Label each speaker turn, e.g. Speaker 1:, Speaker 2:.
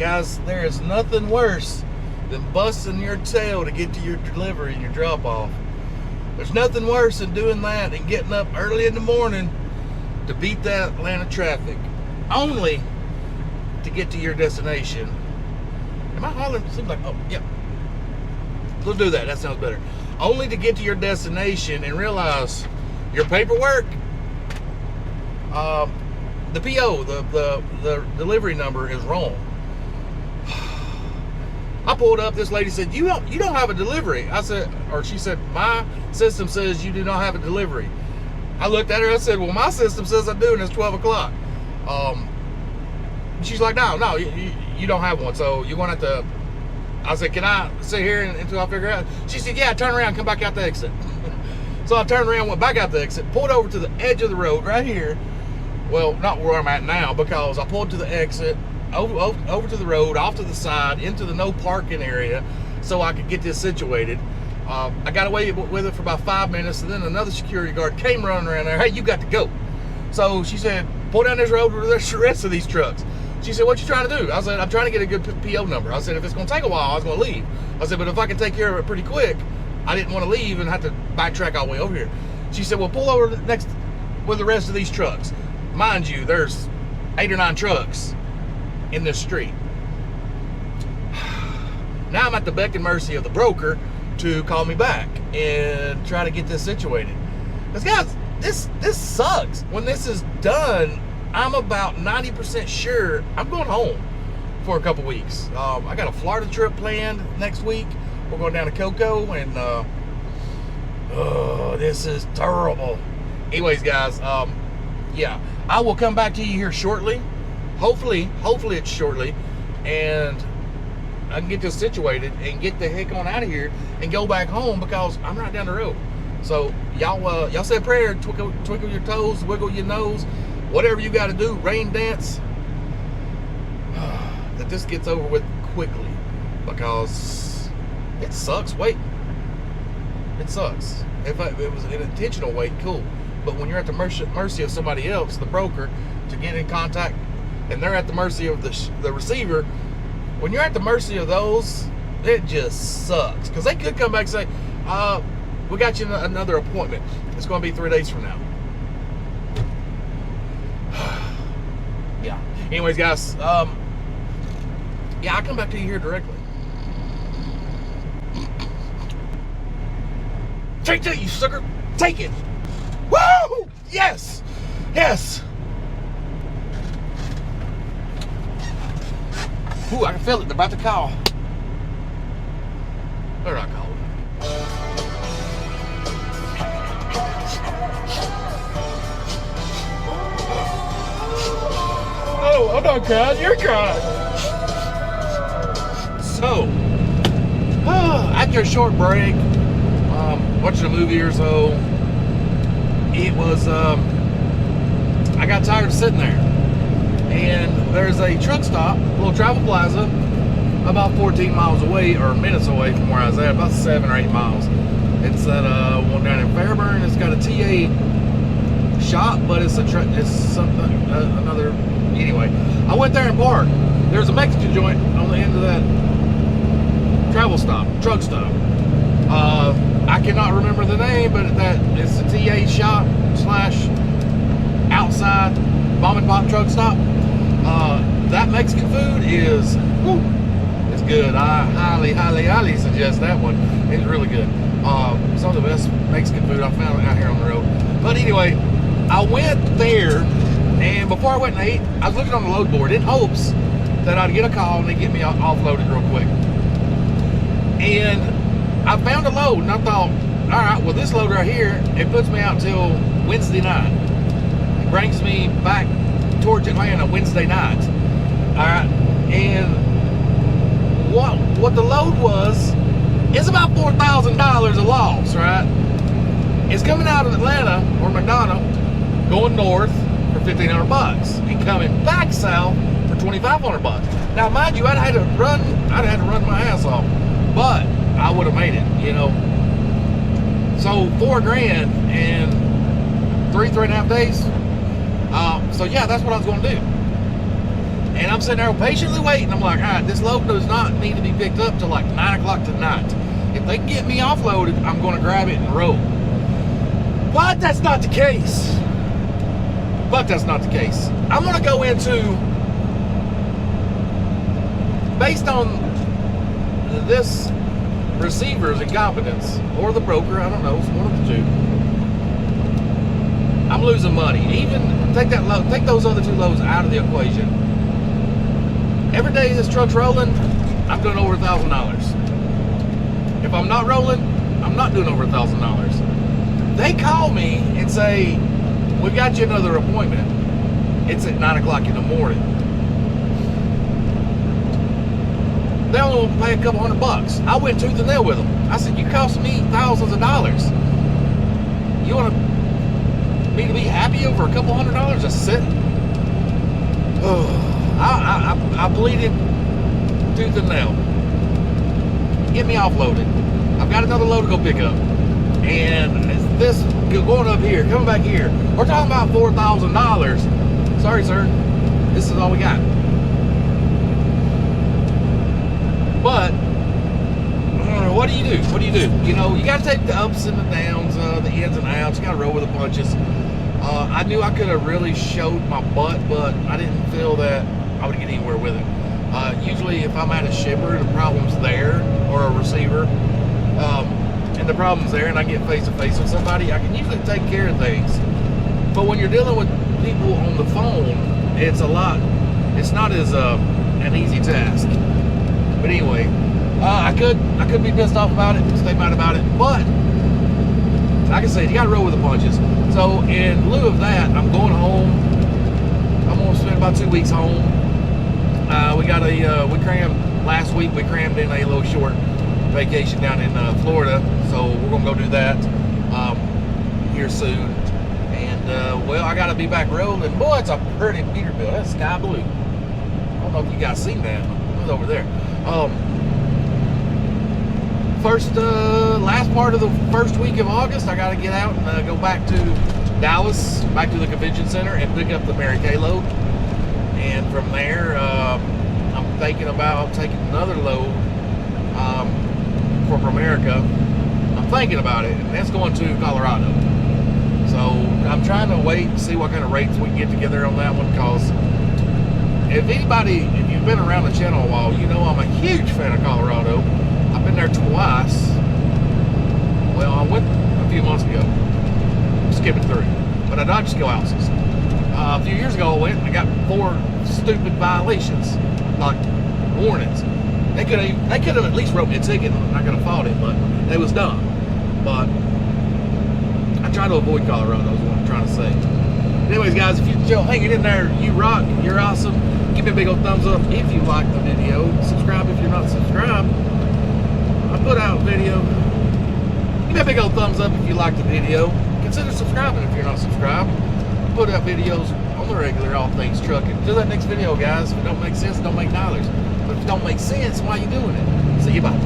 Speaker 1: Guys, there is nothing worse than busting your tail to get to your delivery and your drop-off. There's nothing worse than doing that and getting up early in the morning to beat that Atlanta traffic, only to get to your destination. Am I hollering? Seems like, oh, yeah. Let's do that. That sounds better. Only to get to your destination and realize your paperwork, the PO, the delivery number is wrong. I pulled up. This lady said, "You don't have a delivery." I said, or she said, "My system says you do not have a delivery." I looked at her. I said, "Well, my system says I do, and it's 12 o'clock." She's like, "No, you don't have one. So you're gonna have to." I said, "Can I sit here until I figure it out?" She said, "Yeah, turn around, come back out the exit." So I turned around, went back out the exit, pulled over to the edge of the road right here. Well, not where I'm at now, because I pulled to the exit, over to the road, off to the side, into the no parking area, so I could get this situated. I got away with it for about 5 minutes, and then another security guard came running around there. "Hey, you got to go." So she said, "Pull down this road with the rest of these trucks." She said, "What you trying to do?" I said, "I'm trying to get a good PO number." I said, "If it's going to take a while, I was going to leave." I said, "But if I can take care of it pretty quick, I didn't want to leave and have to backtrack all the way over here." She said, "Well, pull over next with the rest of these trucks." Mind you, there's 8 or 9 trucks in this street. Now I'm at the beck and mercy of the broker to call me back and try to get this situated. Because guys, this sucks. When this is done, I'm about 90% sure I'm going home for a couple weeks. I got a Florida trip planned next week. We're going down to Cocoa, and this is terrible. Anyways, guys, yeah, I will come back to you here shortly. Hopefully it's shortly, and I can get this situated and get the heck on out of here and go back home, because I'm right down the road. So y'all say a prayer, twinkle your toes, wiggle your nose, whatever you got to do, rain dance, that this gets over with quickly, because it sucks waiting. It sucks. If it was an intentional wait, cool. But when you're at the mercy of somebody else, the broker, to get in contact, and they're at the mercy of the receiver, when you're at the mercy of those, it just sucks. Because they could come back and say, "We got you another appointment. It's going to be 3 days from now." Yeah. Anyways, guys, yeah, I'll come back to you here directly. Take that, you sucker! Take it! Woo! Yes! Yes! Ooh, I can feel it. They're about to call. They're not calling. Oh, I'm not crying. You're crying. So, after a short break, watching a movie or so, it was, I got tired of sitting there. And there's a truck stop, a little travel plaza, about 14 miles away, or minutes away from where I was at, about 7 or 8 miles. It's at one down in Fairburn. It's got a TA shop, but it's something, another, anyway. I went there and parked. There's a Mexican joint on the end of that truck stop. I cannot remember the name, but it's a TA shop / outside mom and pop truck stop. That Mexican food is, it's good. I highly suggest that one. It's really good. Some of the best Mexican food I found out here on the road. But anyway, I went there, and before I went and ate, I was looking on the load board in hopes that I'd get a call and they'd get me offloaded real quick. And I found a load, and I thought, all right, well, this load right here, it puts me out till Wednesday night. It brings me back towards Atlanta Wednesday night. All right, and what the load was is about $4,000 a loss, right? It's coming out of Atlanta or McDonough, going north for $1,500, and coming back south for $2,500. Now, mind you, I'd had to run my ass off, but I would have made it, you know. So $4,000 in 3.5 days. So yeah, that's what I was going to do. And I'm sitting there patiently waiting. I'm like, all right, this load does not need to be picked up till like 9 o'clock tonight. If they get me offloaded, I'm going to grab it and roll. But that's not the case. I'm going to go into, based on this receiver's incompetence, or the broker, I don't know, it's one of the two. I'm losing money. Even take those other two loads out of the equation. Every day this truck's rolling, I'm doing over $1,000. If I'm not rolling, I'm not doing over $1,000. They call me and say, we got you another appointment. It's at 9 o'clock in the morning. They only want to pay a couple $100. I went tooth and nail with them. I said, you cost me thousands of dollars. You want me to be happy over a couple $100 just sitting? Oh, I bleeded tooth and nail. Get me offloaded. I've got another load to go pick up. And this going up here, coming back here, we're talking about $4,000. Sorry, sir. This is all we got. But what do you do? You know, you got to take the ups and the downs, the ins and outs. You got to roll with the punches. I knew I could have really showed my butt, but I didn't feel that I would get anywhere with it. Usually, if I'm at a shipper, the problem's there, or a receiver, and the problem's there, and I get face to face with somebody, I can usually take care of things. But when you're dealing with people on the phone, it's not as an easy task. But anyway, I could be pissed off about it, stay mad about it, but like I said, you got to roll with the punches. So in lieu of that, I'm going home. I'm going to spend about 2 weeks home. Last week we crammed in a little short vacation down in Florida, so we're going to go do that here soon. And well, I got to be back rolling. Boy, it's a pretty Peterbilt. That's sky blue. I don't know if you guys seen that. It was over there. Last part of the first week of August, I got to get out and go back to Dallas, back to the convention center, and pick up the Mary Kay load. And from there, I'm thinking about taking another load for America. I'm thinking about it, and that's going to Colorado. So I'm trying to wait and see what kind of rates we can get together on that one, because if you've been around the channel a while, you know I'm a huge fan of Colorado. I've been there twice. Well, I went a few months ago, skipping through, but I dodged skill houses. A few years ago I went and I got 4 stupid violations, like warnings. They could have at least wrote me a ticket, and I could have fought it, but it was dumb. But I try to avoid Colorado, is what I'm trying to say. Anyways, guys, if you're still hanging in there, you rock, you're awesome. Give me a big old thumbs up if you like the video. Subscribe if you're not subscribed. I put out a video. Give me a big old thumbs up if you like the video. Consider subscribing if you're not subscribed. I put out videos on the regular, all things trucking. Till that next video, guys. If it don't make sense, don't make dollars. But if it don't make sense, why are you doing it? See you, bye.